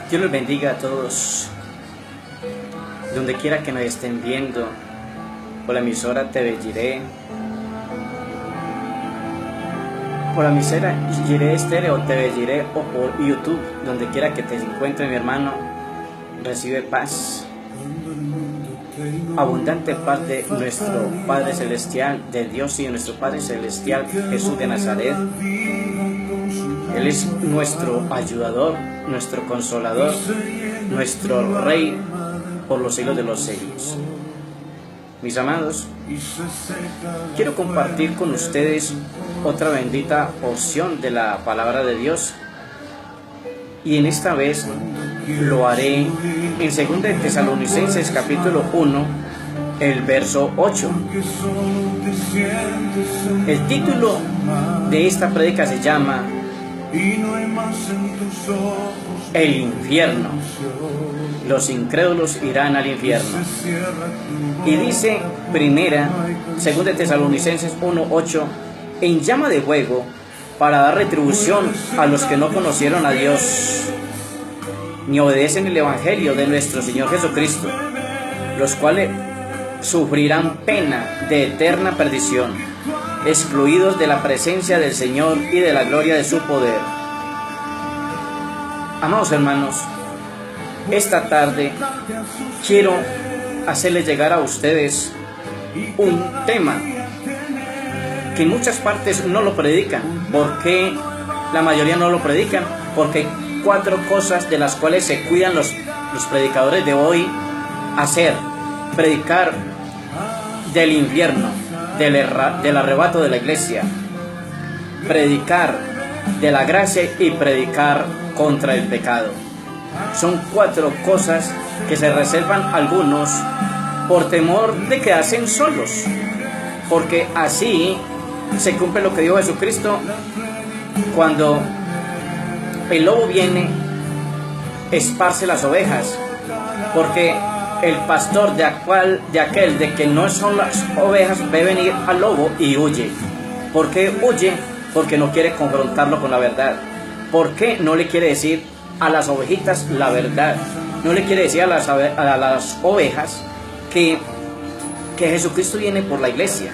Dios los bendiga a todos, donde quiera que nos estén viendo, por la emisora TV Jireh, por la emisora Jireh Estéreo, TV Jireh o por YouTube, donde quiera que te encuentre mi hermano, recibe paz, abundante paz de nuestro Padre Celestial, de Dios y de nuestro Padre Celestial, Jesús de Nazaret. Él es nuestro ayudador, nuestro consolador, nuestro Rey por los siglos de los siglos. Mis amados, quiero compartir con ustedes otra bendita porción de la palabra de Dios, y en esta vez lo haré en 2 de Tesalonicenses capítulo 1, el verso 8. El título de esta prédica se llama El infierno. Los incrédulos irán al infierno. Y dice según de Tesalonicenses 1:8, en llama de fuego, para dar retribución a los que no conocieron a Dios ni obedecen el evangelio de nuestro Señor Jesucristo, los cuales sufrirán pena de eterna perdición, excluidos de la presencia del Señor y de la gloria de su poder. Amados hermanos, esta tarde quiero hacerles llegar a ustedes un tema que en muchas partes no lo predican. ¿Por qué la mayoría no lo predican? Porque hay 4 cosas de las cuales se cuidan los predicadores de hoy hacer: predicar del infierno, del arrebato de la iglesia, predicar de la gracia y predicar contra el pecado. Son 4 cosas que se reservan algunos por temor de quedarse solos, porque así se cumple lo que dijo Jesucristo: cuando el lobo viene, esparce las ovejas, porque el pastor de aquel de que no son las ovejas ve venir al lobo y huye. ¿Por qué huye? Porque no quiere confrontarlo con la verdad. ¿Por qué no le quiere decir a las ovejitas la verdad? No le quiere decir a las ovejas que Jesucristo viene por la iglesia,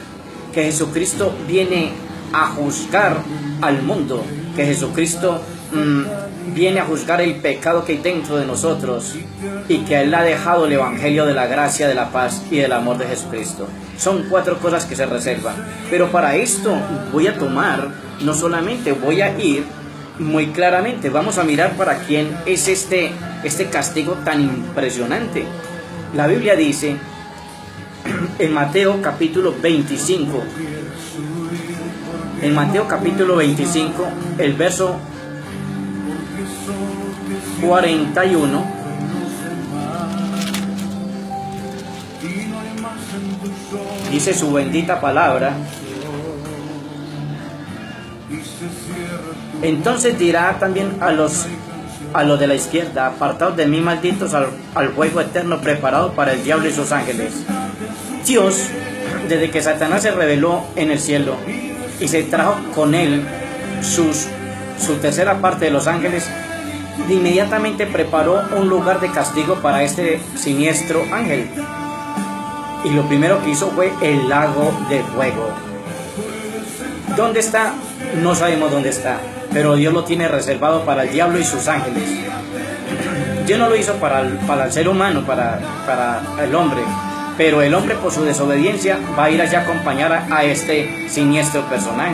que Jesucristo viene a juzgar al mundo, que Jesucristo viene a juzgar el pecado que hay dentro de nosotros, y que Él ha dejado el evangelio de la gracia, de la paz y del amor de Jesucristo. Son 4 cosas que se reservan, pero para esto voy a tomar, no solamente voy a ir muy claramente, vamos a mirar para quién es este castigo tan impresionante. La Biblia dice en Mateo capítulo 25, el verso 41, dice su bendita palabra: entonces dirá también a los de la izquierda: apartaos de mí, malditos, al fuego eterno preparado para el diablo y sus ángeles. Dios, desde que Satanás se rebeló en el cielo y se trajo con él su tercera parte de los ángeles, inmediatamente preparó un lugar de castigo para este siniestro ángel. Y lo primero que hizo fue el lago de fuego. ¿Dónde está? No sabemos dónde está, pero Dios lo tiene reservado para el diablo y sus ángeles. Dios no lo hizo para el ser humano, para el hombre, pero el hombre, por su desobediencia, va a ir allá a acompañar a este siniestro personaje.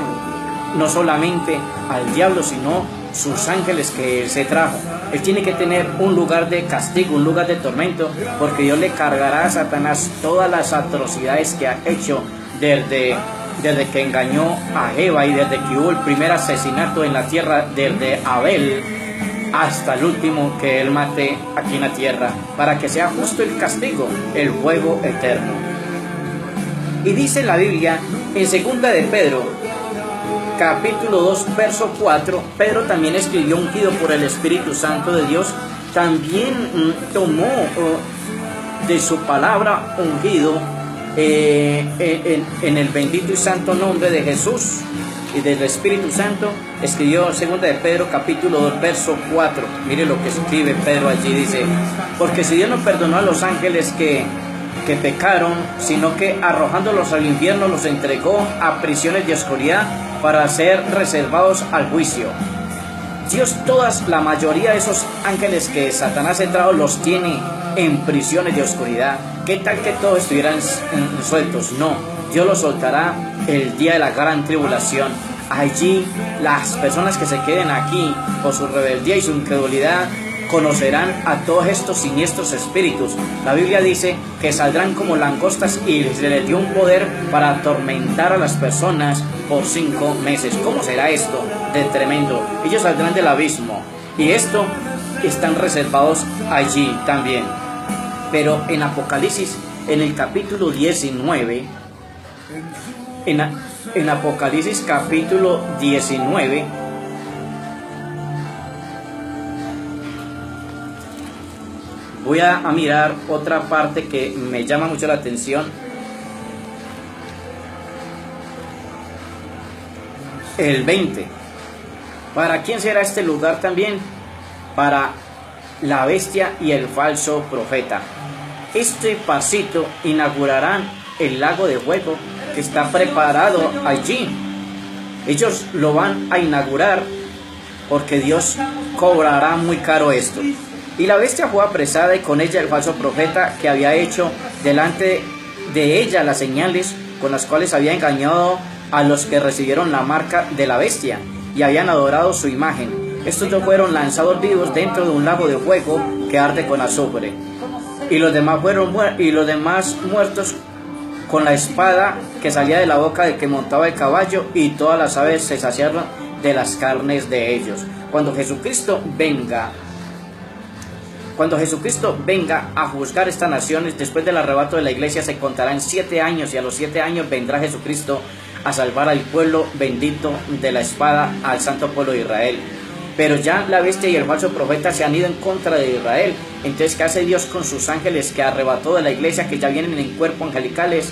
No solamente al diablo, sino sus ángeles que Él se trajo. Él tiene que tener un lugar de castigo, un lugar de tormento, porque Dios le cargará a Satanás todas las atrocidades que ha hecho desde que engañó a Eva y desde que hubo el primer asesinato en la tierra, desde Abel hasta el último que él mate aquí en la tierra, para que sea justo el castigo, el fuego eterno. Y dice la Biblia en 2 de Pedro capítulo 2 verso 4, Pedro también escribió, ungido por el Espíritu Santo de Dios, también tomó de su palabra ungido en el bendito y santo nombre de Jesús. y del Espíritu Santo, escribió 2 de Pedro capítulo 2 verso 4. Mire lo que escribe Pedro allí, dice: porque si Dios no perdonó a los ángeles que pecaron, sino que arrojándolos al infierno los entregó a prisiones de oscuridad para ser reservados al juicio. Dios, la mayoría de esos ángeles que Satanás ha entrado, los tiene en prisiones de oscuridad. ¿Qué tal que todos estuvieran sueltos? No, Dios los soltará el día de la gran tribulación. Allí las personas que se queden aquí por su rebeldía y su incredulidad conocerán a todos estos siniestros espíritus. La Biblia dice que saldrán como langostas y se les dio un poder para atormentar a las personas por 5 meses. ¿Cómo será esto de tremendo? Ellos saldrán del abismo y esto están reservados allí también. Pero en Apocalipsis, en el capítulo 19, en Apocalipsis capítulo 19, voy a mirar otra parte que me llama mucho la atención. El 20. ¿Para quién será este lugar también? Para la bestia y el falso profeta. Este pasito inaugurará el lago de fuego que está preparado allí. Ellos lo van a inaugurar porque Dios cobrará muy caro esto. Y la bestia fue apresada y con ella el falso profeta que había hecho delante de ella las señales con las cuales había engañado a los que recibieron la marca de la bestia y habían adorado su imagen. Estos dos fueron lanzados vivos dentro de un lago de fuego que arde con azufre. Y los demás muertos con la espada que salía de la boca del que montaba el caballo, y todas las aves se saciaron de las carnes de ellos. Cuando Jesucristo venga a juzgar estas naciones, después del arrebato de la iglesia, se contarán 7 años, y a los 7 años vendrá Jesucristo a salvar al pueblo bendito de la espada, al santo pueblo de Israel. Pero ya la bestia y el falso profeta se han ido en contra de Israel. Entonces, ¿qué hace Dios con sus ángeles que arrebató de la iglesia, que ya vienen en cuerpo angelicales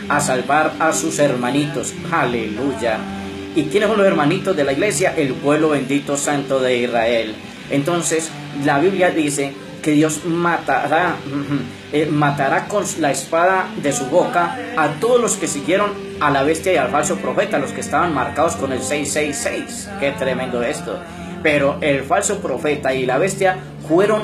a salvar a sus hermanitos? ¡Aleluya! ¿Y quiénes son los hermanitos de la iglesia? El pueblo bendito santo de Israel. Entonces, la Biblia dice que Dios matará con la espada de su boca a todos los que siguieron a la bestia y al falso profeta, los que estaban marcados con el 666. ¡Qué tremendo esto! Pero el falso profeta y la bestia fueron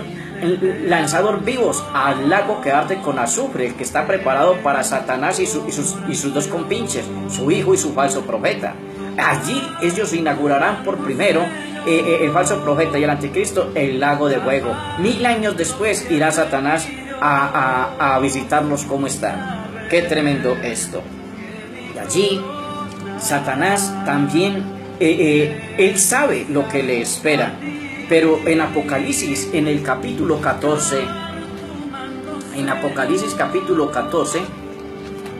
lanzados vivos al lago que arde con azufre, que está preparado para Satanás y sus dos compinches, su hijo y su falso profeta. Allí ellos inaugurarán por primero, el falso profeta y el anticristo, el lago de fuego. 1000 años después irá Satanás a visitarlos como están. Qué tremendo esto. Y allí Satanás también, él sabe lo que le espera. Pero en Apocalipsis, en el capítulo 14,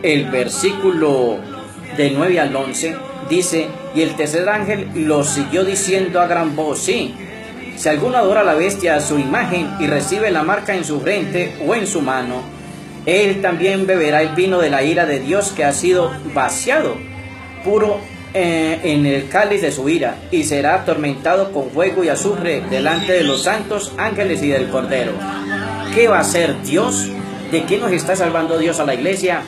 el versículo de 9 al 11, dice: y el tercer ángel lo siguió diciendo a gran voz: sí, si alguno adora a la bestia, a su imagen, y recibe la marca en su frente o en su mano, él también beberá el vino de la ira de Dios, que ha sido vaciado puro en el cáliz de su ira, y será atormentado con fuego y azufre delante de los santos ángeles y del Cordero. ¿Qué va a hacer Dios? ¿De qué nos está salvando Dios a la iglesia?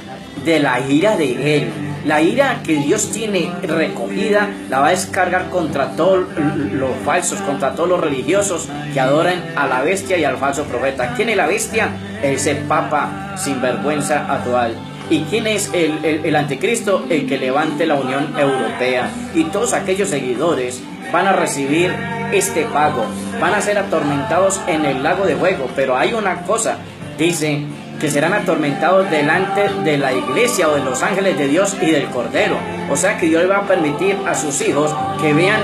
De la ira de Él. La ira que Dios tiene recogida la va a descargar contra todos los falsos, contra todos los religiosos que adoran a la bestia y al falso profeta. ¿Quién es la bestia? Ese papa sinvergüenza actual. ¿Y quién es el anticristo? El que levante la Unión Europea. Y todos aquellos seguidores van a recibir este pago, van a ser atormentados en el lago de fuego. Pero hay una cosa, dice que serán atormentados delante de la iglesia o de los ángeles de Dios y del Cordero. O sea que Dios le va a permitir a sus hijos que vean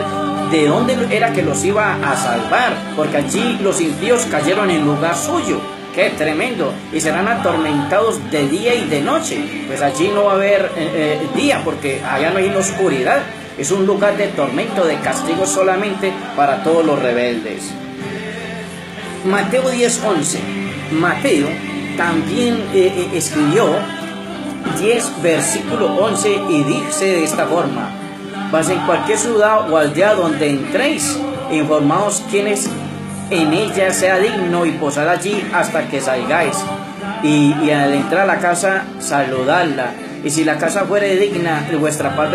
de dónde era que los iba a salvar, porque allí los impíos cayeron en lugar suyo. ¡Qué tremendo! Y serán atormentados de día y de noche. Pues allí no va a haber día, porque allá no hay oscuridad. Es un lugar de tormento, de castigo solamente para todos los rebeldes. Mateo 10:11. Mateo también escribió 10 versículo 11 y dice de esta forma: Mas en cualquier ciudad o aldea donde entréis, informaos quién es en ella sea digno y posad allí hasta que salgáis. Y al entrar a la casa, saludadla. Y si la casa fuere digna, vuestra paz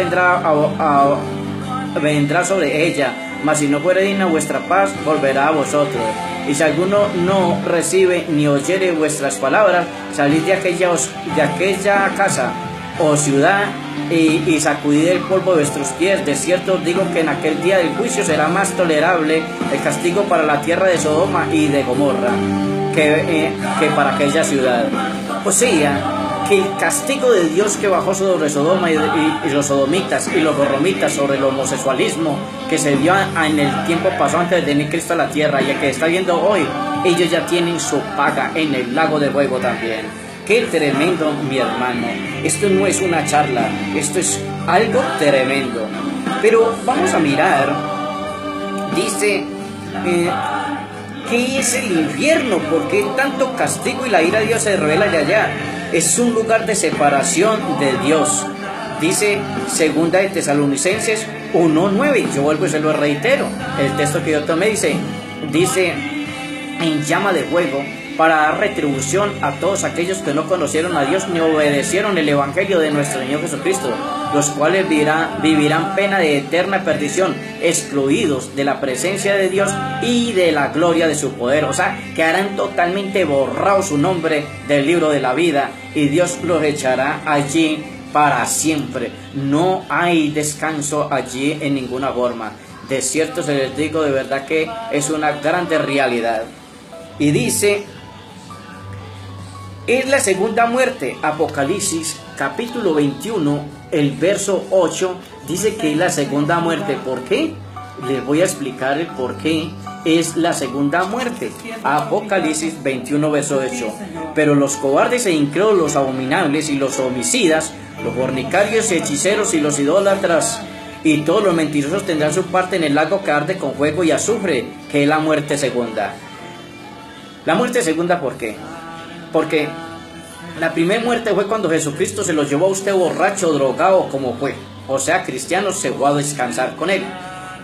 vendrá sobre ella. Mas si no fuere digna, vuestra paz volverá a vosotros. Y si alguno no recibe ni oyere vuestras palabras, salid de aquella casa o ciudad y sacudid el polvo de vuestros pies. De cierto os digo que en aquel día del juicio será más tolerable el castigo para la tierra de Sodoma y de Gomorra que para aquella ciudad. O sea, que el castigo de Dios que bajó sobre Sodoma y los sodomitas y los gorromitas, sobre el homosexualismo que se dio en el tiempo pasado antes de venir Cristo a la tierra y el que está viendo hoy, ellos ya tienen su paga en el lago de fuego también. Qué tremendo, mi hermano. Esto no es una charla, esto es algo tremendo. Pero vamos a mirar, dice, ¿qué es el infierno? ¿Por qué tanto castigo y la ira de Dios se revela de allá? Es un lugar de separación de Dios. Dice segunda de Tesalonicenses 1:9. Yo vuelvo y se lo reitero. El texto que yo tomé dice en llama de fuego, para dar retribución a todos aquellos que no conocieron a Dios ni obedecieron el evangelio de nuestro Señor Jesucristo, los cuales vivirán pena de eterna perdición, excluidos de la presencia de Dios y de la gloria de su poder. O sea, quedarán totalmente borrados su nombre del libro de la vida y Dios los echará allí para siempre. No hay descanso allí en ninguna forma. De cierto se les digo, de verdad que es una grande realidad. Y dice, es la segunda muerte. Apocalipsis capítulo 21, el verso 8, dice que es la segunda muerte. ¿Por qué? Les voy a explicar el por qué es la segunda muerte. Apocalipsis 21, verso 8. Pero los cobardes e incrédulos, los abominables y los homicidas, los fornicarios y hechiceros y los idólatras y todos los mentirosos tendrán su parte en el lago que arde con fuego y azufre, que es la muerte segunda. La muerte segunda, ¿por qué? Porque la primera muerte fue cuando Jesucristo se lo llevó a usted borracho, drogado, como fue. O sea, cristiano, se fue a descansar con él.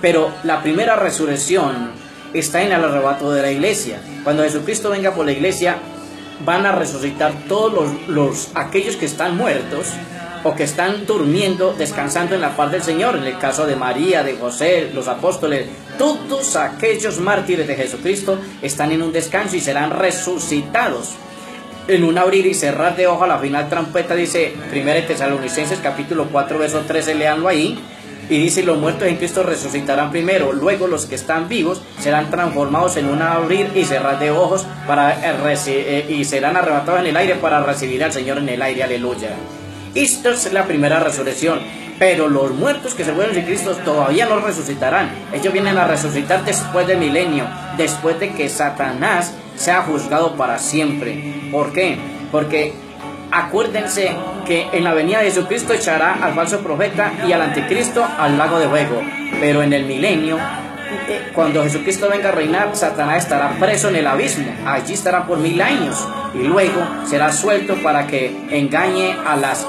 Pero la primera resurrección está en el arrebato de la iglesia. Cuando Jesucristo venga por la iglesia, van a resucitar todos aquellos que están muertos o que están durmiendo, descansando en la paz del Señor. En el caso de María, de José, los apóstoles, todos aquellos mártires de Jesucristo están en un descanso y serán resucitados. En un abrir y cerrar de ojos, a la final trompeta, dice 1 Tesalonicenses capítulo 4, verso 13, leanlo ahí. Y dice, los muertos en Cristo resucitarán primero, luego los que están vivos serán transformados en un abrir y cerrar de ojos y serán arrebatados en el aire para recibir al Señor en el aire, aleluya. Esto es la primera resurrección, pero los muertos que se fueron sin Cristo todavía no resucitarán. Ellos vienen a resucitar después del milenio, después de que Satanás sea juzgado para siempre. ¿Por qué? Porque acuérdense que en la venida de Jesucristo echará al falso profeta y al anticristo al lago de fuego. Pero en el milenio, cuando Jesucristo venga a reinar, Satanás estará preso en el abismo. Allí estará por 1000 años y luego será suelto para que engañe a las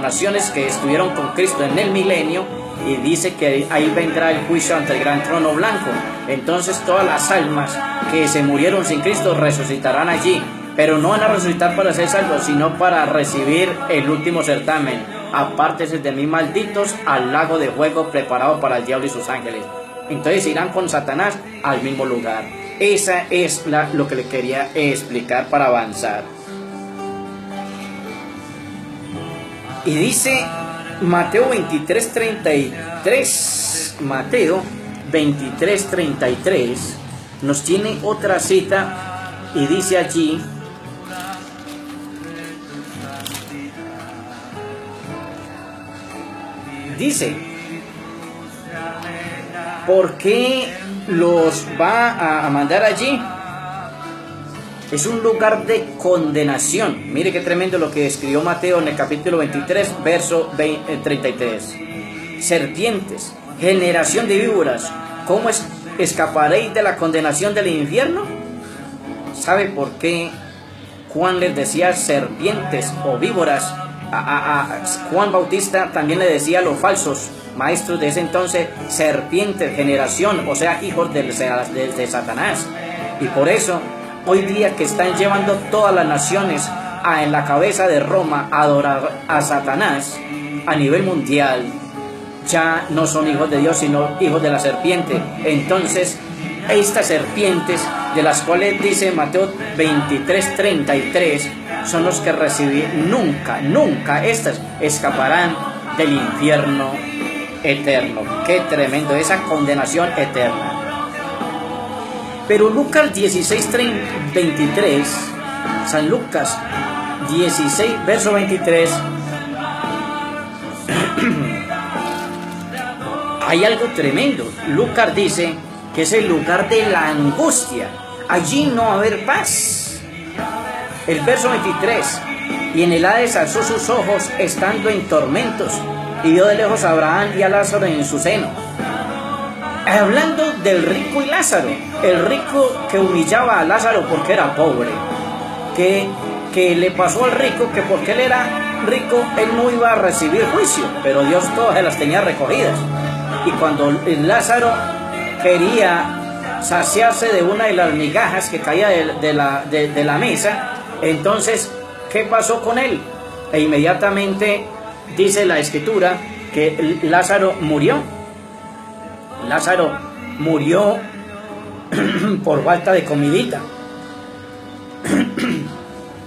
naciones que estuvieron con Cristo en el milenio. Y dice que ahí vendrá el juicio ante el gran trono blanco. Entonces todas las almas que se murieron sin Cristo resucitarán allí. Pero no van a resucitar para ser salvos, sino para recibir el último certamen. Apártense de mí, malditos, al lago de fuego preparado para el diablo y sus ángeles. Entonces irán con Satanás al mismo lugar. Esa es lo que le quería explicar para avanzar. Y dice Mateo 23:33. Mateo 23:33 nos tiene otra cita y dice allí: dice, ¿por qué los va a mandar allí? Es un lugar de condenación. Mire qué tremendo lo que escribió Mateo en el capítulo 23, verso 33. Serpientes, generación de víboras, ¿cómo escaparéis de la condenación del infierno? ¿Sabe por qué Juan les decía serpientes o víboras? A Juan Bautista también le decía los falsos maestros de ese entonces, serpientes, generación, o sea, hijos de Satanás. Y por eso, hoy día que están llevando todas las naciones en la cabeza de Roma a adorar a Satanás a nivel mundial, ya no son hijos de Dios, sino hijos de la serpiente. Entonces, estas serpientes, de las cuales dice Mateo 23:33, son los que nunca estas escaparán del infierno eterno. Qué tremendo, esa condenación eterna. Pero Lucas 16:23, San Lucas 16, verso 23, hay algo tremendo. Lucas dice que es el lugar de la angustia. Allí no va a haber paz. El verso 23, y en el Hades alzó sus ojos estando en tormentos, y vio de lejos a Abraham y a Lázaro en su seno. Hablando del rico y Lázaro, el rico que humillaba a Lázaro porque era pobre, que le pasó al rico que porque él era rico, él no iba a recibir juicio, pero Dios todas las tenía recogidas. Y cuando Lázaro quería saciarse de una de las migajas que caía de la mesa, entonces, ¿qué pasó con él? E inmediatamente dice la Escritura que Lázaro murió. Lázaro murió por falta de comidita.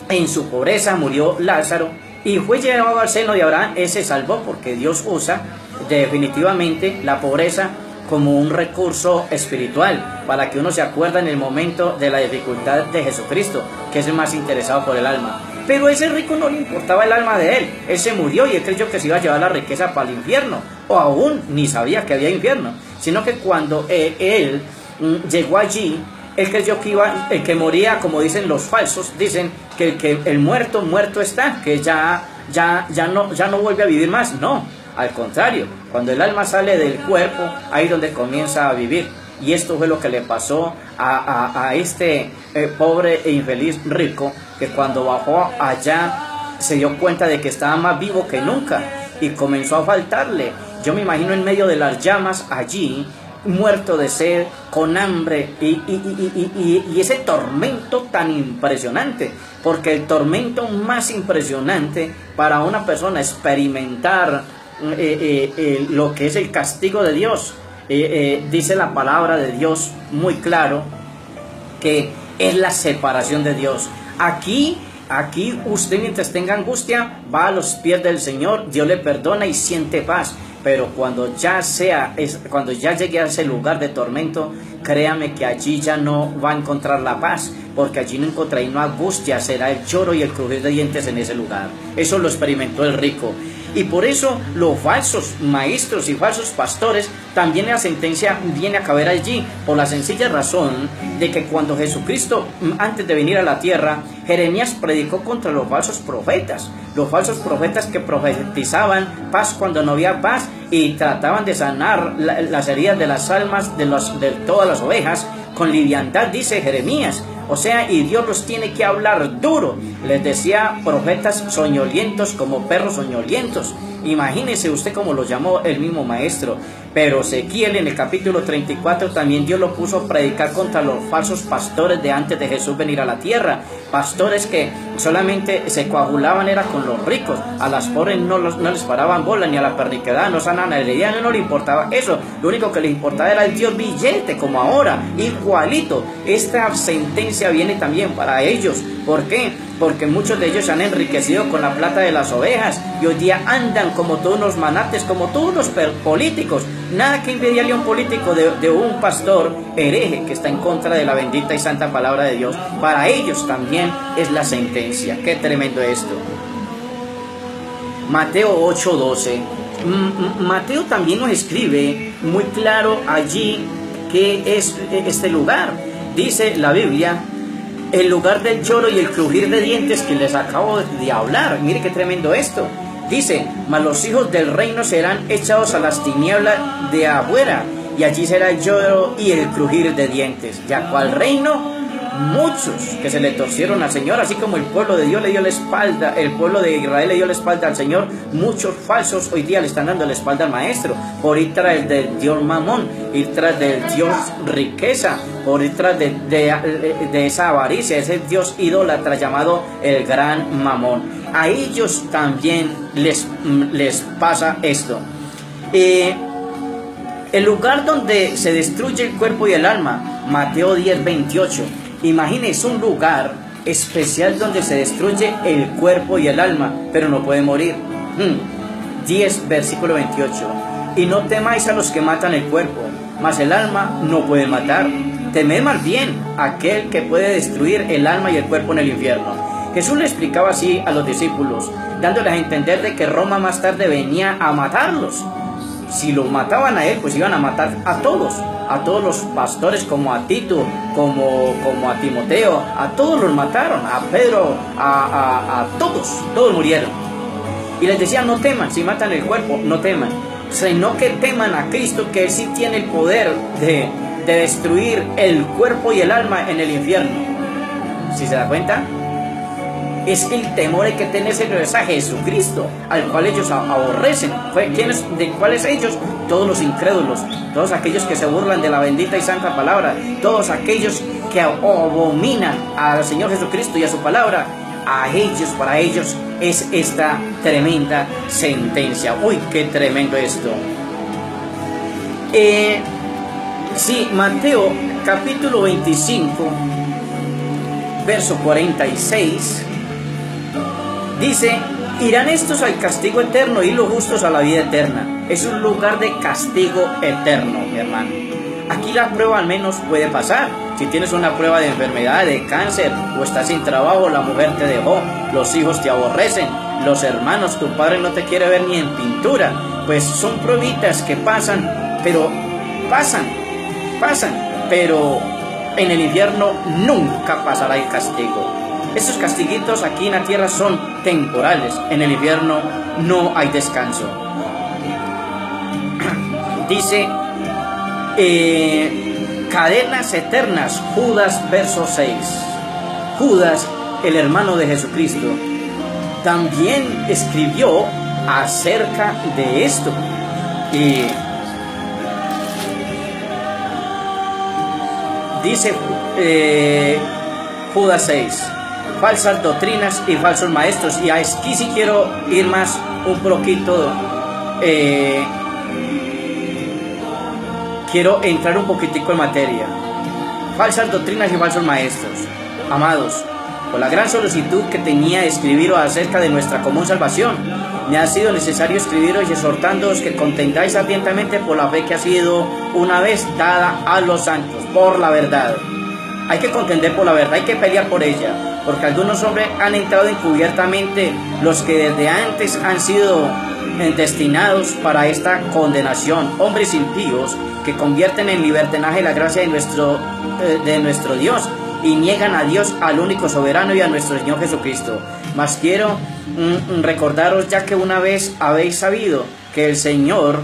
En su pobreza murió Lázaro y fue llevado al seno de Abraham. Ese salvó, porque Dios usa definitivamente la pobreza como un recurso espiritual para que uno se acuerde en el momento de la dificultad de Jesucristo, que es el más interesado por el alma. Pero a ese rico no le importaba el alma de él. Él se murió y él creyó que se iba a llevar la riqueza para el infierno, o aún ni sabía que había infierno, sino que cuando él llegó allí, él creyó que el que moría, como dicen los falsos, dicen que el muerto está, que ya no vuelve a vivir más. No, al contrario, cuando el alma sale del cuerpo, ahí es donde comienza a vivir. Y esto fue lo que le pasó a este pobre e infeliz rico, que cuando bajó allá se dio cuenta de que estaba más vivo que nunca y comenzó a faltarle. Yo me imagino en medio de las llamas allí, muerto de sed, con hambre y ese tormento tan impresionante, porque el tormento más impresionante para una persona experimentar lo que es el castigo de Dios, dice la palabra de Dios muy claro que es la separación de Dios. Aquí usted, mientras tenga angustia, va a los pies del Señor, Dios le perdona y siente paz. Pero cuando ya llegue a ese lugar de tormento, créame que allí ya no va a encontrar la paz, porque allí no encontrará una angustia, será el lloro y el crujir de dientes en ese lugar. Eso lo experimentó el rico. Y por eso los falsos maestros y falsos pastores, también la sentencia viene a caber allí, por la sencilla razón de que cuando Jesucristo, antes de venir a la tierra, Jeremías predicó contra los falsos profetas que profetizaban paz cuando no había paz y trataban de sanar las heridas de las almas de todas las ovejas con liviandad, dice Jeremías. O sea, y Dios los tiene que hablar duro. Les decía profetas soñolientos, como perros soñolientos. Imagínese usted cómo lo llamó el mismo maestro. Pero Ezequiel en el capítulo 34 también Dios lo puso a predicar contra los falsos pastores de antes de Jesús venir a la tierra. Pastores que solamente se coagulaban era con los ricos. A las pobres no les paraban bola, ni a la perniquedad, no sanaban a la herida, no le importaba eso. Lo único que le importaba era el Dios billete, como ahora, igualito. Esta sentencia viene también para ellos. ¿Por qué? Porque muchos de ellos se han enriquecido con la plata de las ovejas y hoy día andan como todos unos manates, como todos los políticos. Nada que envidiarle a un político de un pastor hereje que está en contra de la bendita y santa palabra de Dios. Para ellos también es la sentencia. Qué tremendo esto. Mateo 8:12. Mateo también nos escribe muy claro allí que es este lugar. Dice la Biblia: el lugar del lloro y el crujir de dientes, que les acabo de hablar. Mire qué tremendo esto. Dice: mas los hijos del reino serán echados a las tinieblas de afuera, y allí será el lloro y el crujir de dientes. ¿Ya cuál reino? muchos que se le torcieron al Señor, así como el pueblo de Dios le dio la espalda, el pueblo de Israel le dio la espalda al Señor. Muchos falsos hoy día le están dando la espalda al Maestro, por ir tras del Dios Mamón, ir tras del Dios riqueza, por ir tras de esa avaricia, ese Dios idólatra llamado el gran Mamón. A ellos también les pasa esto. El lugar donde se destruye el cuerpo y el alma, Mateo 10:28. Imagínense un lugar especial donde se destruye el cuerpo y el alma, pero no puede morir. 10, versículo 28. Y no temáis a los que matan el cuerpo, mas el alma no puede matar. Temed más bien a aquel que puede destruir el alma y el cuerpo en el infierno. Jesús le explicaba así a los discípulos, dándoles a entender de que Roma más tarde venía a matarlos. Si lo mataban a él, pues iban a matar a todos los pastores, como a Tito, como a Timoteo, a todos los mataron, a Pedro, a todos murieron. Y les decía, no teman, si matan el cuerpo, no teman, sino que teman a Cristo, que él sí tiene el poder de destruir el cuerpo y el alma en el infierno. ¿Sí se da cuenta? Es que el temor hay que tenerse a Jesucristo, al cual ellos aborrecen. ¿De cuáles ellos? Todos los incrédulos, todos aquellos que se burlan de la bendita y santa palabra, todos aquellos que abominan al Señor Jesucristo y a su palabra. A ellos, para ellos es esta tremenda sentencia. Uy, qué tremendo esto. Sí, Mateo capítulo 25, verso 46. Dice, irán estos al castigo eterno y los justos a la vida eterna. Es un lugar de castigo eterno, mi hermano. Aquí la prueba al menos puede pasar. Si tienes una prueba de enfermedad, de cáncer, o estás sin trabajo, la mujer te dejó, los hijos te aborrecen, los hermanos, tu padre no te quiere ver ni en pintura. Pues son pruebitas que pasan, pero pero en el infierno nunca pasará el castigo. Esos castiguitos aquí en la tierra son temporales, en el infierno no hay descanso. Dice, cadenas eternas, Judas verso 6. Judas, el hermano de Jesucristo, también escribió acerca de esto. Dice Judas 6. Falsas doctrinas y falsos maestros. Y aquí sí quiero ir más un poquito, quiero entrar un poquitico en materia. Falsas doctrinas y falsos maestros. Amados, por la gran solicitud que tenía escribiros acerca de nuestra común salvación, me ha sido necesario escribiros y exhortándoos que contendáis ardientemente por la fe que ha sido una vez dada a los santos, por la verdad. Hay que contender por la verdad, hay que pelear por ella, porque algunos hombres han entrado encubiertamente, los que desde antes han sido destinados para esta condenación, hombres impíos que convierten en libertinaje la gracia de nuestro Dios y niegan a Dios, al único soberano, y a nuestro Señor Jesucristo. Mas quiero recordaros, ya que una vez habéis sabido que el Señor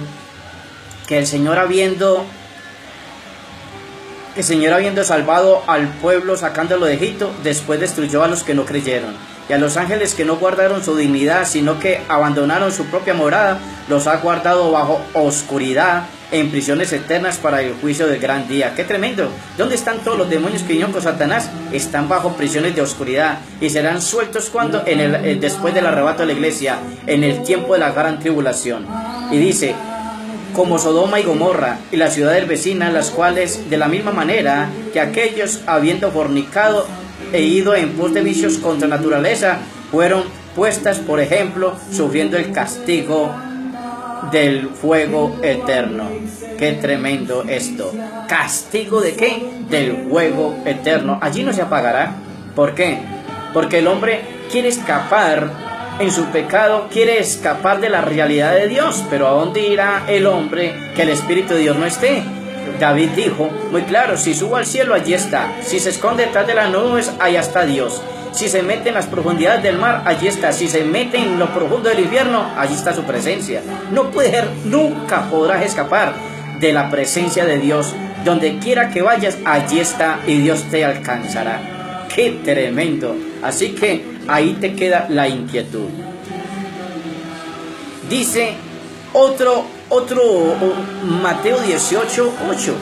habiendo salvado al pueblo sacándolo de Egipto, después destruyó a los que no creyeron, y a los ángeles que no guardaron su dignidad, sino que abandonaron su propia morada, los ha guardado bajo oscuridad, en prisiones eternas para el juicio del gran día. ¡Qué tremendo! ¿Dónde están todos los demonios que vinieron con Satanás? Están bajo prisiones de oscuridad y serán sueltos cuando después del arrebato de la iglesia, en el tiempo de la gran tribulación. Y dice, como Sodoma y Gomorra y las ciudades vecinas, las cuales de la misma manera que aquellos, habiendo fornicado e ido en pos de vicios contra naturaleza, fueron puestas, por ejemplo, sufriendo el castigo del fuego eterno. Qué tremendo esto. ¿Castigo de qué? Del fuego eterno. Allí no se apagará. ¿Por qué? Porque el hombre quiere escapar en su pecado, quiere escapar de la realidad de Dios. Pero ¿a dónde irá el hombre que el Espíritu de Dios no esté? David dijo muy claro, si subo al cielo, allí está. Si se esconde detrás de las nubes, allá está Dios. Si se mete en las profundidades del mar, allí está. Si se mete en lo profundo del infierno, allí está su presencia. Nunca podrás escapar de la presencia de Dios, Donde quiera que vayas, allí está y Dios te alcanzará. ¡Qué tremendo! Así que ahí te queda la inquietud. Dice otro Mateo 18:8.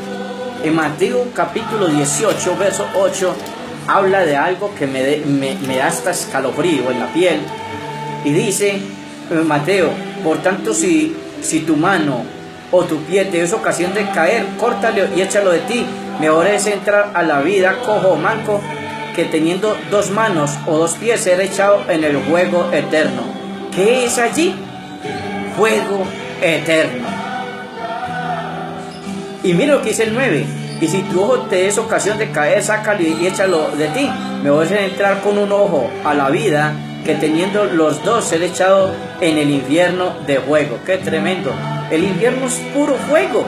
En Mateo capítulo 18, verso 8, habla de algo que me da hasta escalofrío en la piel. Y dice Mateo: por tanto, si tu mano o tu pie te es ocasión de caer, córtalo y échalo de ti. Mejor es entrar a la vida cojo o manco, que teniendo 2 manos o 2 pies ser echado en el fuego eterno. ¿Qué es allí? Fuego eterno. Y mira lo que dice el 9: y si tu ojo te es ocasión de caer, sácalo y échalo de ti. Mejor es entrar con un ojo a la vida, que teniendo los 2 ser echado en el infierno de fuego. ¡Qué tremendo! El infierno es puro fuego,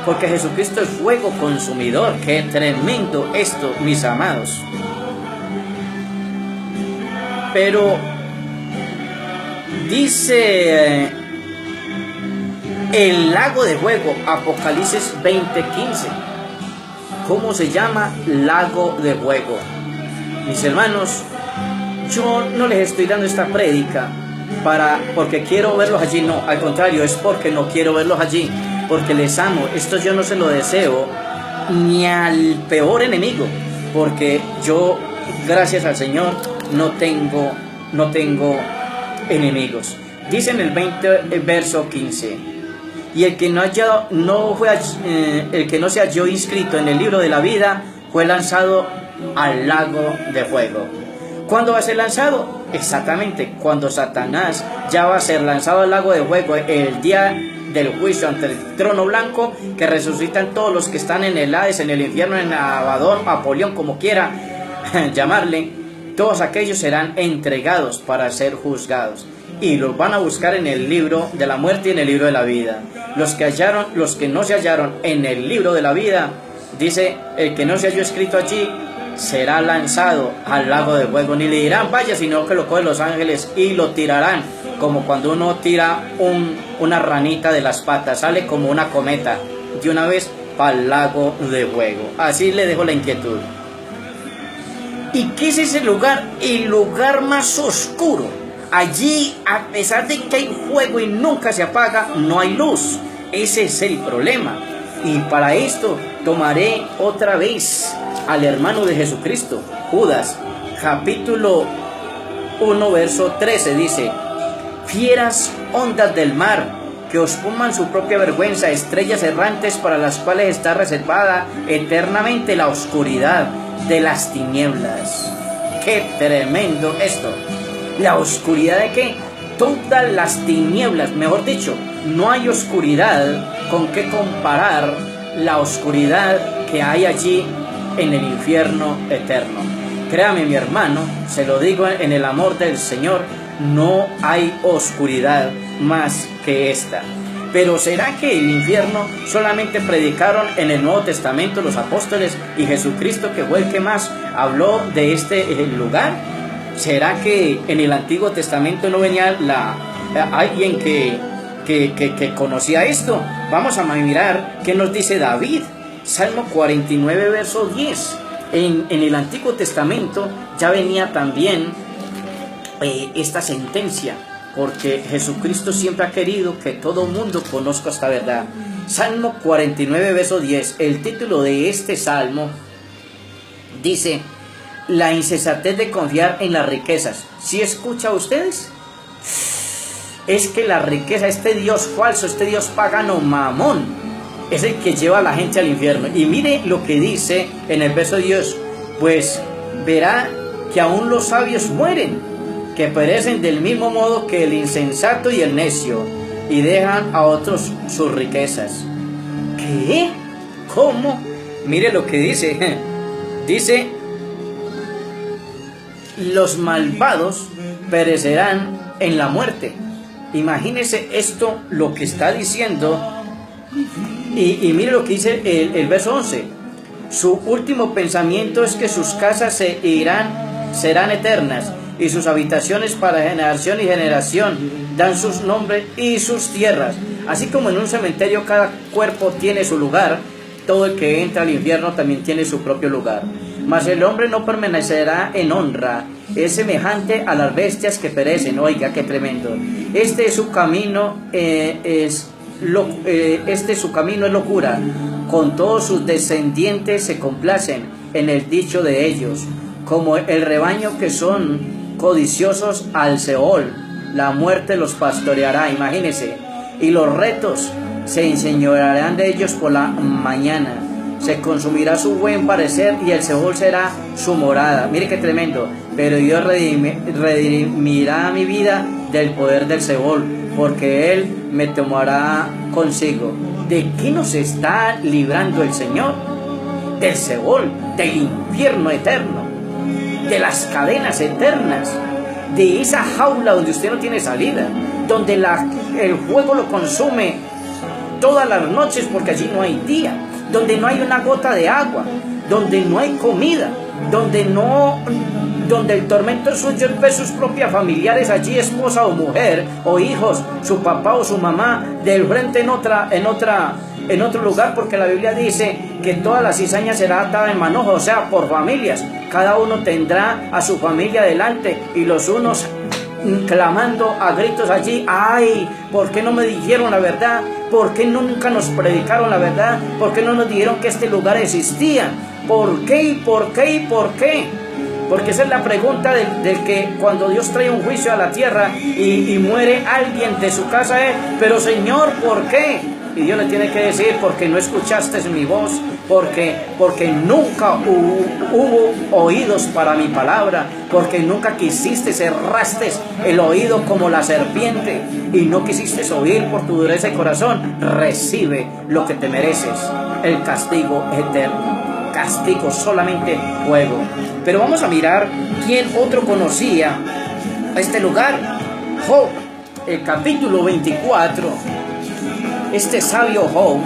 porque Jesucristo es fuego consumidor. ¡Qué tremendo esto, mis amados! Pero dice el lago de fuego, Apocalipsis 20:15. ¿Cómo se llama? Lago de fuego. Mis hermanos, yo no les estoy dando esta prédica porque quiero verlos allí, no, al contrario, es porque no quiero verlos allí, porque les amo. Esto yo no se lo deseo ni al peor enemigo, porque yo, gracias al Señor, no tengo enemigos. Dice en el 20, el verso 15: y el que no se halló inscrito en el libro de la vida fue lanzado al lago de fuego. ¿Cuándo va a ser lanzado? Exactamente cuando Satanás ya va a ser lanzado al lago de fuego, el día del juicio ante el trono blanco, que resucitan todos los que están en el Hades, en el infierno, en Abadón, Apolión, como quiera llamarle. Todos aquellos serán entregados para ser juzgados, y los van a buscar en el libro de la muerte y en el libro de la vida. Los que no se hallaron en el libro de la vida, dice, el que no se halló escrito allí será lanzado al lago de fuego. Ni le dirán vaya, sino que lo cogen los ángeles y lo tirarán, como cuando uno tira una ranita de las patas, sale como una cometa de una vez para el lago de fuego. Así le dejo la inquietud. ¿Y qué es ese lugar? El lugar más oscuro. Allí, a pesar de que hay fuego y nunca se apaga, no hay luz. Ese es el problema. Y para esto tomaré otra vez al hermano de Jesucristo, Judas, capítulo 1, verso 13, dice: fieras ondas del mar, que os pongan su propia vergüenza, estrellas errantes para las cuales está reservada eternamente la oscuridad de las tinieblas. ¡Qué tremendo esto! ¿La oscuridad de qué? Todas las tinieblas, mejor dicho, no hay oscuridad con qué comparar la oscuridad que hay allí en el infierno eterno. Créame, mi hermano, se lo digo en el amor del Señor, no hay oscuridad más que esta. Pero ¿será que el infierno solamente predicaron en el Nuevo Testamento los apóstoles y Jesucristo, que fue el que más habló de este lugar? ¿Será que en el Antiguo Testamento no venía alguien que conocía esto? Vamos a mirar qué nos dice David. Salmo 49, verso 10. En el Antiguo Testamento ya venía también esta sentencia, porque Jesucristo siempre ha querido que todo mundo conozca esta verdad. Salmo 49, verso 10. El título de este salmo dice: la insensatez de confiar en las riquezas. ¿Sí escucha ustedes? Es que la riqueza, este Dios falso, este Dios pagano, Mamón, es el que lleva a la gente al infierno. Y mire lo que dice en el verso 10: pues verá que aún los sabios mueren, que perecen del mismo modo que el insensato y el necio, y dejan a otros sus riquezas. ¿Qué? ¿Cómo? Mire lo que dice. Dice: los malvados perecerán en la muerte. Imagínese esto, lo que está diciendo. Y mire lo que dice el verso 11: su último pensamiento es que sus casas serán eternas, y sus habitaciones para generación y generación dan sus nombres y sus tierras. Así como en un cementerio cada cuerpo tiene su lugar, todo el que entra al infierno también tiene su propio lugar. Mas el hombre no permanecerá en honra, es semejante a las bestias que perecen. Oiga, qué tremendo. Este es su camino, su camino es locura. Con todos sus descendientes se complacen en el dicho de ellos. Como el rebaño que son codiciosos al Seol, la muerte los pastoreará, imagínense. Y los retos se enseñorearán de ellos por la mañana. Se consumirá su buen parecer y el Seol será su morada. Mire qué tremendo. Pero Dios redimirá mi vida del poder del Seol, porque Él me tomará consigo. ¿De qué nos está librando el Señor? Del Seol, del infierno eterno, de las cadenas eternas, de esa jaula donde usted no tiene salida, donde el fuego lo consume todas las noches porque allí no hay día, donde no hay una gota de agua, donde no hay comida, donde el tormento suyo es sus propias familiares allí, esposa o mujer o hijos, su papá o su mamá, del frente en otro lugar, porque la Biblia dice que toda la cizaña será atada en manojo, o sea, por familias. Cada uno tendrá a su familia delante y los unos clamando a gritos allí: ay, ¿por qué no me dijeron la verdad? ¿Por qué nunca nos predicaron la verdad? ¿Por qué no nos dijeron que este lugar existía? ¿Por qué y por qué y por qué? Porque esa es la pregunta del que cuando Dios trae un juicio a la tierra y muere alguien de su casa, pero Señor, ¿por qué? Y Dios le tiene que decir: porque no escuchaste mi voz, porque nunca hubo oídos para mi palabra, porque nunca quisiste, cerraste el oído como la serpiente y no quisiste oír por tu dureza de corazón. Recibe lo que te mereces, el castigo eterno. Castigo, solamente fuego. Pero vamos a mirar quién otro conocía este lugar. Job, el capítulo 24. Este sabio Job,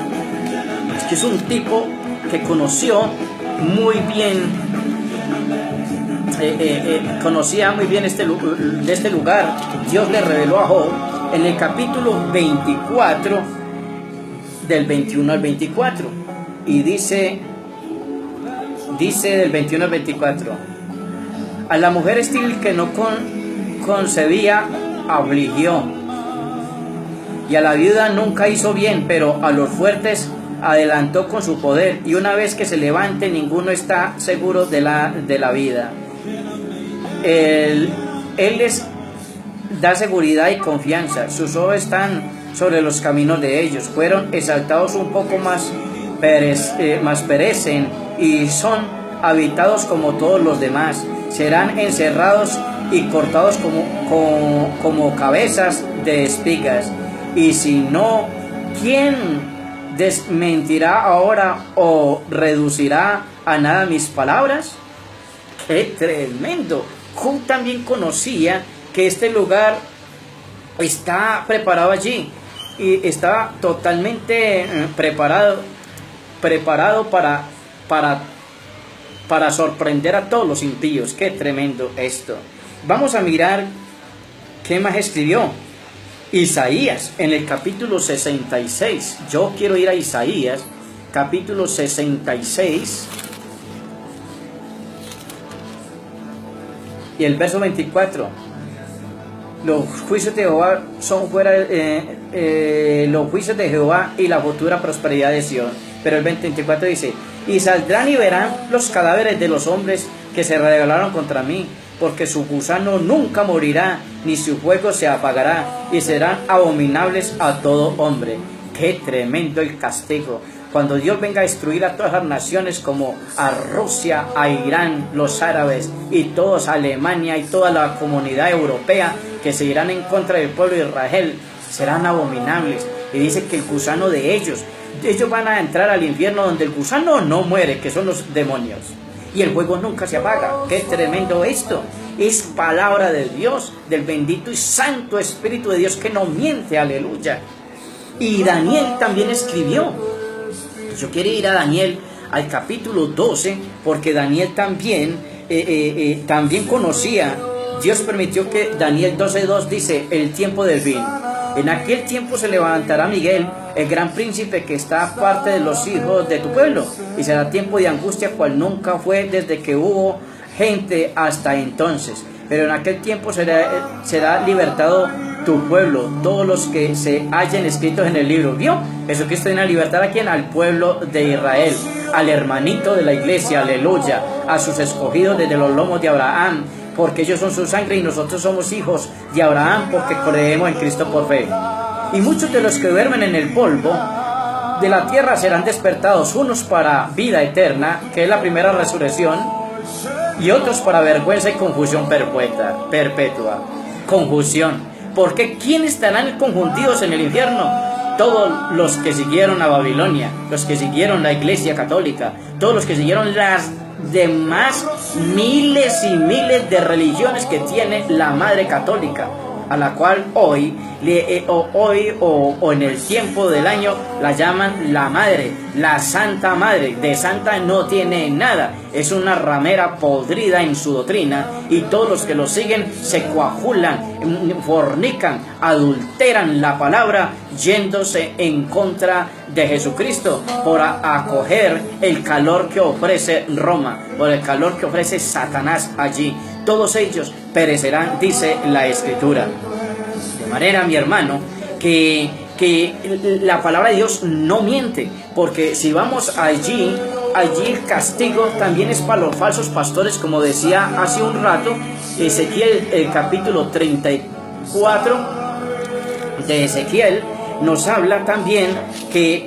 que es un tipo que conoció muy bien, conocía muy bien de este lugar. Dios le reveló a Job en el capítulo 24, del 21 al 24, y dice del 21 al 24: a la mujer estéril que no concebía afligió, y a la viuda nunca hizo bien, pero a los fuertes adelantó con su poder, y una vez que se levante ninguno está seguro de la vida. Él les da seguridad y confianza, sus ojos están sobre los caminos de ellos. Fueron exaltados un poco más perecen y son habitados como todos los demás. Serán encerrados y cortados como cabezas de espigas. Y si no, ¿quién desmentirá ahora o reducirá a nada mis palabras? ¡Qué tremendo! Job también conocía que este lugar está preparado allí y está totalmente preparado para sorprender a todos los impíos. ¡Qué tremendo esto! Vamos a mirar qué más escribió Isaías en el capítulo 66. Yo quiero ir a Isaías, capítulo 66, y el verso 24. Los juicios de Jehová son los juicios de Jehová y la futura prosperidad de Sion. Pero el 24 dice: y saldrán y verán los cadáveres de los hombres que se rebelaron contra mí, porque su gusano nunca morirá, ni su fuego se apagará, y serán abominables a todo hombre. ¡Qué tremendo el castigo! Cuando Dios venga a destruir a todas las naciones, como a Rusia, a Irán, los árabes y todos, Alemania y toda la comunidad europea, que se irán en contra del pueblo de Israel, serán abominables. Y dice que el gusano de ellos van a entrar al infierno, donde el gusano no muere, que son los demonios, y el fuego nunca se apaga. ¡Qué tremendo esto! Es palabra de Dios, del bendito y santo Espíritu de Dios, que no miente. Aleluya. Y Daniel también escribió. Yo quiero ir a Daniel al capítulo 12, porque Daniel también conocía. Dios permitió que Daniel 12:2 dice: el tiempo del fin. En aquel tiempo se levantará Miguel, el gran príncipe que está aparte de los hijos de tu pueblo, y será tiempo de angustia cual nunca fue desde que hubo gente hasta entonces. Pero en aquel tiempo será libertado tu pueblo, todos los que se hallen escritos en el libro. ¿Vio? Jesucristo viene a libertar a quien, al pueblo de Israel, al hermanito de la iglesia, aleluya, a sus escogidos desde los lomos de Abraham, porque ellos son su sangre y nosotros somos hijos de Abraham porque creemos en Cristo por fe. Y muchos de los que duermen en el polvo de la tierra serán despertados, unos para vida eterna, que es la primera resurrección, y otros para vergüenza y confusión perpetua. Confusión. Porque ¿quiénes estarán confundidos en el infierno? Todos los que siguieron a Babilonia, los que siguieron la Iglesia Católica, todos los que siguieron las demás miles y miles de religiones que tiene la Madre Católica, a la cual hoy o en el tiempo del año la llaman la Madre, la Santa Madre. De santa no tiene nada, es una ramera podrida en su doctrina, y todos los que lo siguen se coajulan, fornican, adulteran la palabra, yéndose en contra de Jesucristo por acoger el calor que ofrece Roma, por el calor que ofrece Satanás allí. Todos ellos perecerán, dice la Escritura. De manera, mi hermano, que la palabra de Dios no miente, porque si vamos allí el castigo también es para los falsos pastores, como decía hace un rato Ezequiel, el capítulo 34 de Ezequiel, nos habla también que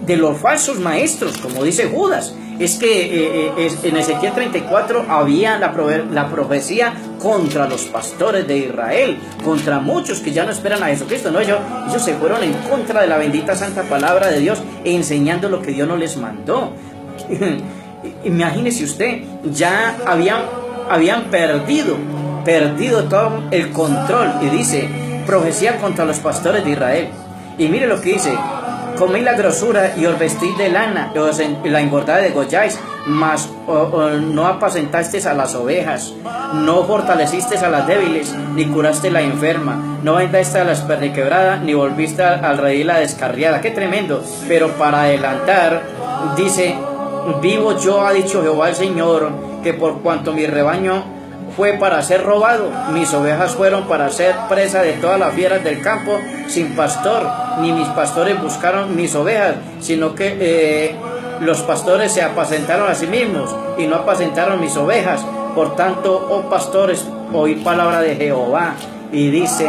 de los falsos maestros, como dice Judas. Es que en Ezequiel 34 había la profecía contra los pastores de Israel, contra muchos que ya no esperan a Jesucristo, ¿no? Ellos se fueron en contra de la bendita santa palabra de Dios, enseñando lo que Dios no les mandó. Imagínese usted, ya habían perdido todo el control, y dice, profecía contra los pastores de Israel. Y mire lo que dice: coméis la grosura y os vestís de lana, y la engordada degolláis, mas no apacentasteis a las ovejas, no fortalecisteis a las débiles, ni curaste la enferma, no vendaste a la perniquebrada, ni volviste al redil la descarriada. ¡Qué tremendo! Pero para adelantar, dice: vivo yo, ha dicho Jehová el Señor, que por cuanto mi rebaño fue para ser robado, mis ovejas fueron para ser presa de todas las fieras del campo, sin pastor, ni mis pastores buscaron mis ovejas, sino que los pastores se apacentaron a sí mismos y no apacentaron mis ovejas. Por tanto, oh pastores, oíd palabra de Jehová. Y dice: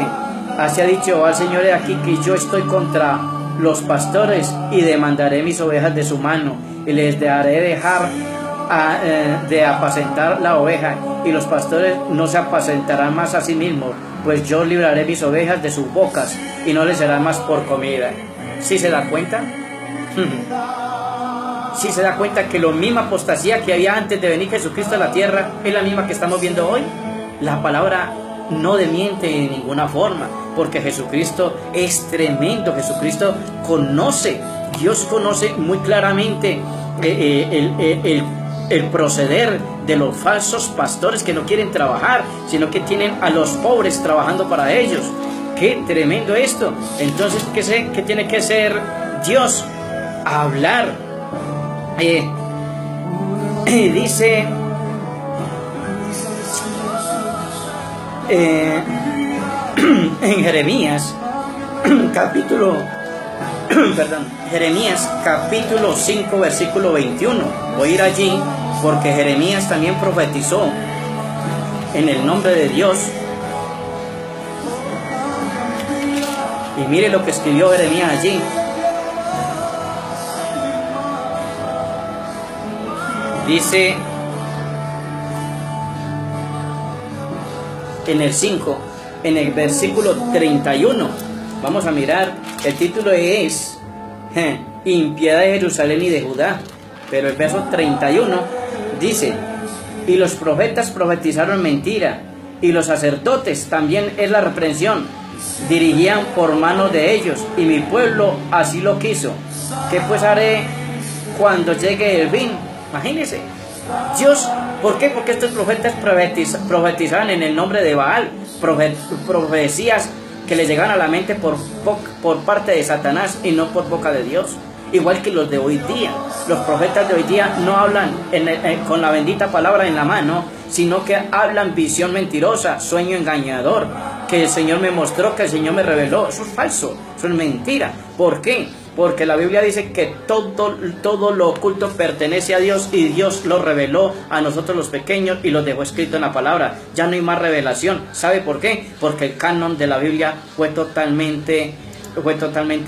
así ha dicho Jehová el Señor, de aquí que yo estoy contra los pastores y demandaré mis ovejas de su mano, y les haré dejar de apacentar la oveja, y los pastores no se apacentarán más a sí mismos, pues yo libraré mis ovejas de sus bocas y no les será más por comida. ¿Sí se da cuenta? ¿Sí se da cuenta que la misma apostasía que había antes de venir Jesucristo a la tierra es la misma que estamos viendo hoy? La palabra no demiente de ninguna forma, porque Jesucristo es tremendo. Jesucristo conoce, Dios conoce muy claramente el proceder de los falsos pastores que no quieren trabajar, sino que tienen a los pobres trabajando para ellos. ¡Qué tremendo esto! Entonces, ¿qué tiene que hacer Dios? Hablar. Dice en Jeremías Jeremías capítulo 5 versículo 21. Voy a ir allí porque Jeremías también profetizó en el nombre de Dios. Y mire lo que escribió Jeremías allí. Dice en el 5, en el versículo 31. Vamos a mirar, el título es Impiedad de Jerusalén y de Judá. Pero el verso 31 dice: y los profetas profetizaron mentira, y los sacerdotes, también es la reprensión, dirigían por mano de ellos, y mi pueblo así lo quiso. ¿Qué pues haré cuando llegue el fin? Imagínense, Dios, ¿por qué? Porque estos profetas profetizaban en el nombre de Baal, profecías que le llegaban a la mente por parte de Satanás y no por boca de Dios. Igual que los de hoy día. Los profetas de hoy día no hablan con la bendita palabra en la mano, sino que hablan visión mentirosa, sueño engañador, que el Señor me mostró, que el Señor me reveló. Eso es falso, eso es mentira. ¿Por qué? Porque la Biblia dice que todo lo oculto pertenece a Dios y Dios lo reveló a nosotros los pequeños y lo dejó escrito en la palabra. Ya no hay más revelación. ¿Sabe por qué? Porque el canon de la Biblia fue totalmente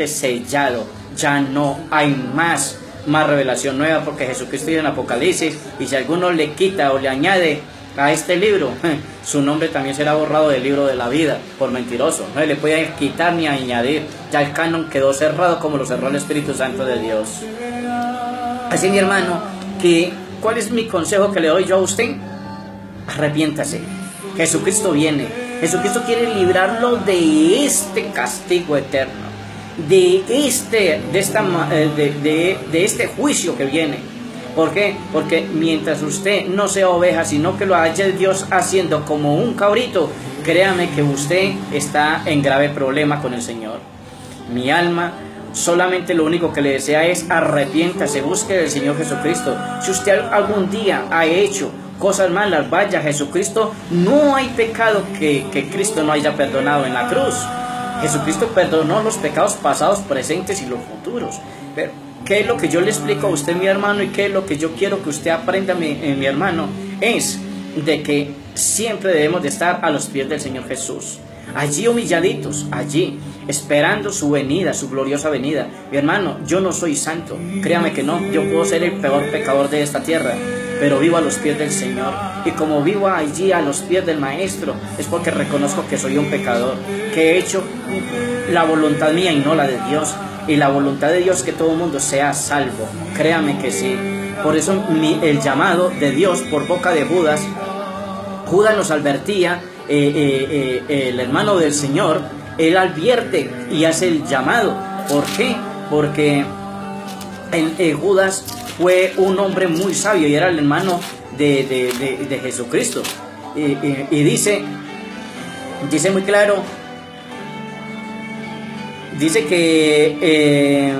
sellado. Ya no hay más revelación nueva, porque Jesucristo dice en Apocalipsis, y si alguno le quita o le añade a este libro, su nombre también será borrado del libro de la vida por mentiroso. No le puede quitar ni añadir. Ya el canon quedó cerrado como lo cerró el Espíritu Santo de Dios. Así, mi hermano, ¿cuál es mi consejo que le doy yo a usted? Arrepiéntase. Jesucristo viene. Jesucristo quiere librarlo de este castigo eterno, de este juicio que viene. ¿Por qué? Porque mientras usted no sea oveja, sino que lo haya Dios haciendo como un cabrito, créame que usted está en grave problema con el Señor. Mi alma solamente lo único que le desea es arrepiéntase, busque del Señor Jesucristo. Si usted algún día ha hecho cosas malas, vaya a Jesucristo. No hay pecado que Cristo no haya perdonado en la cruz. Jesucristo perdonó los pecados pasados, presentes y los futuros. Pero ¿qué es lo que yo le explico a usted, mi hermano? Y qué es lo que yo quiero que usted aprenda, mi hermano, es de que siempre debemos de estar a los pies del Señor Jesús, allí humilladitos, allí esperando su venida, su gloriosa venida. Mi hermano, yo no soy santo, créame que no. Yo puedo ser el peor pecador de esta tierra, pero vivo a los pies del Señor. Y como vivo allí a los pies del Maestro, es porque reconozco que soy un pecador, que he hecho la voluntad mía y no la de Dios. Y la voluntad de Dios es que todo el mundo sea salvo. Créame que sí. Por eso el llamado de Dios por boca de Judas nos advertía, el hermano del Señor, él advierte y hace el llamado. ¿Por qué? Porque Judas fue un hombre muy sabio y era el hermano de Jesucristo. Y dice muy claro, dice que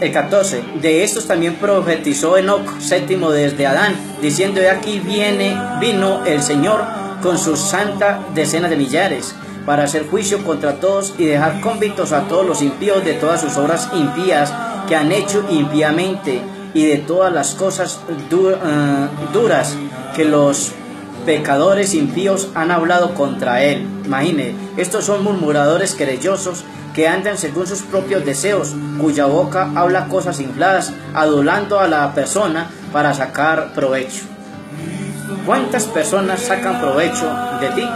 el 14, de estos también profetizó Enoc, séptimo desde Adán, diciendo: de aquí vino el Señor con sus santa decenas de millares, para hacer juicio contra todos y dejar convictos a todos los impíos de todas sus obras impías que han hecho impíamente, y de todas las cosas duras que los pecadores impíos han hablado contra él. Imagine, estos son murmuradores querellosos, que andan según sus propios deseos, cuya boca habla cosas infladas, adulando a la persona para sacar provecho. ¿Cuántas personas sacan provecho de ti?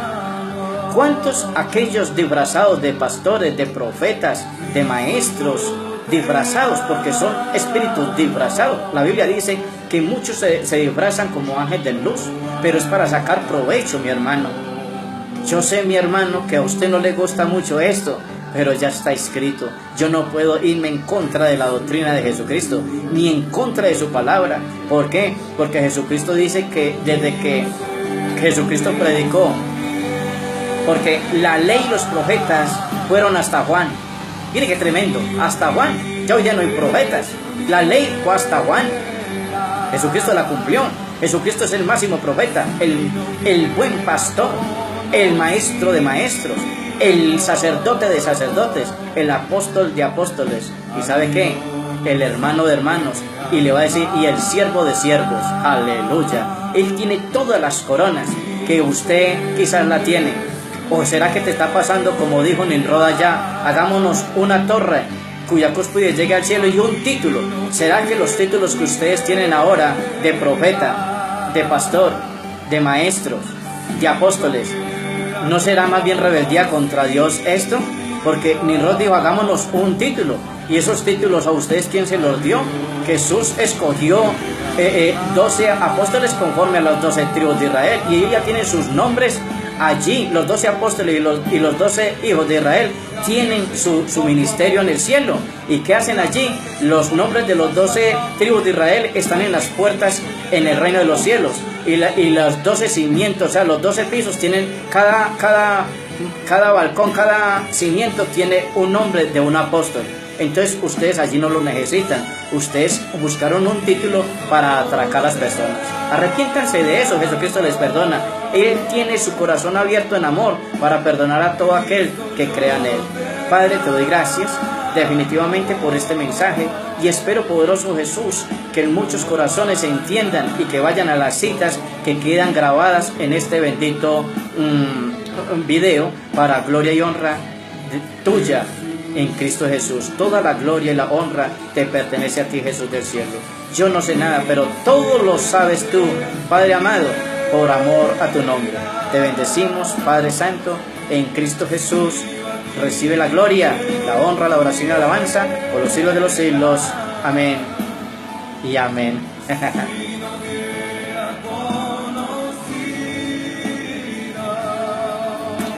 ¿Cuántos aquellos disfrazados de pastores, de profetas, de maestros, disfrazados, porque son espíritus disfrazados? La Biblia dice que muchos se disfrazan como ángeles de luz, pero es para sacar provecho, mi hermano. Yo sé, mi hermano, que a usted no le gusta mucho esto, pero ya está escrito. Yo no puedo irme en contra de la doctrina de Jesucristo, ni en contra de su palabra. ¿Por qué? Porque Jesucristo dice que desde que Jesucristo predicó, porque la ley y los profetas fueron hasta Juan. Mire qué tremendo, hasta Juan. Ya hoy ya no hay profetas. La ley fue hasta Juan. Jesucristo la cumplió. Jesucristo es el máximo profeta, el buen pastor, el maestro de maestros, el sacerdote de sacerdotes, el apóstol de apóstoles. ¿Y sabe qué? El hermano de hermanos. Y le va a decir, y el siervo de siervos. Aleluya. Él tiene todas las coronas que usted quizás la tiene. ¿O será que te está pasando como dijo Nimrod allá? Hagámonos una torre cuya cúspide llegue al cielo y un título. ¿Será que los títulos que ustedes tienen ahora de profeta, de pastor, de maestros, de apóstoles, no será más bien rebeldía contra Dios esto? Porque Nimrod dijo: hagámonos un título. Y esos títulos, ¿a ustedes quién se los dio? Jesús escogió 12 apóstoles conforme a las 12 tribus de Israel, y ellos ya tienen sus nombres allí. Los 12 apóstoles y los 12 hijos de Israel tienen su ministerio en el cielo. ¿Y qué hacen allí? Los nombres de los 12 tribus de Israel están en las puertas en el reino de los cielos. Y los 12 cimientos, o sea, los 12 pisos, tienen cada cada balcón, cada cimiento tiene un nombre de un apóstol. Entonces ustedes allí no lo necesitan. Ustedes buscaron un título para atracar a las personas. Arrepiéntanse de eso, Jesucristo les perdona. Él tiene su corazón abierto en amor para perdonar a todo aquel que crea en Él. Padre, te doy gracias definitivamente por este mensaje y espero, poderoso Jesús, que en muchos corazones se entiendan y que vayan a las citas que quedan grabadas en este bendito video para gloria y honra tuya en Cristo Jesús. Toda la gloria y la honra te pertenece a ti, Jesús del cielo. Yo no sé nada, pero todo lo sabes tú, Padre amado, por amor a tu nombre. Te bendecimos, Padre Santo, en Cristo Jesús. Recibe la gloria, la honra, la oración y la alabanza por los siglos de los siglos. Amén y amén.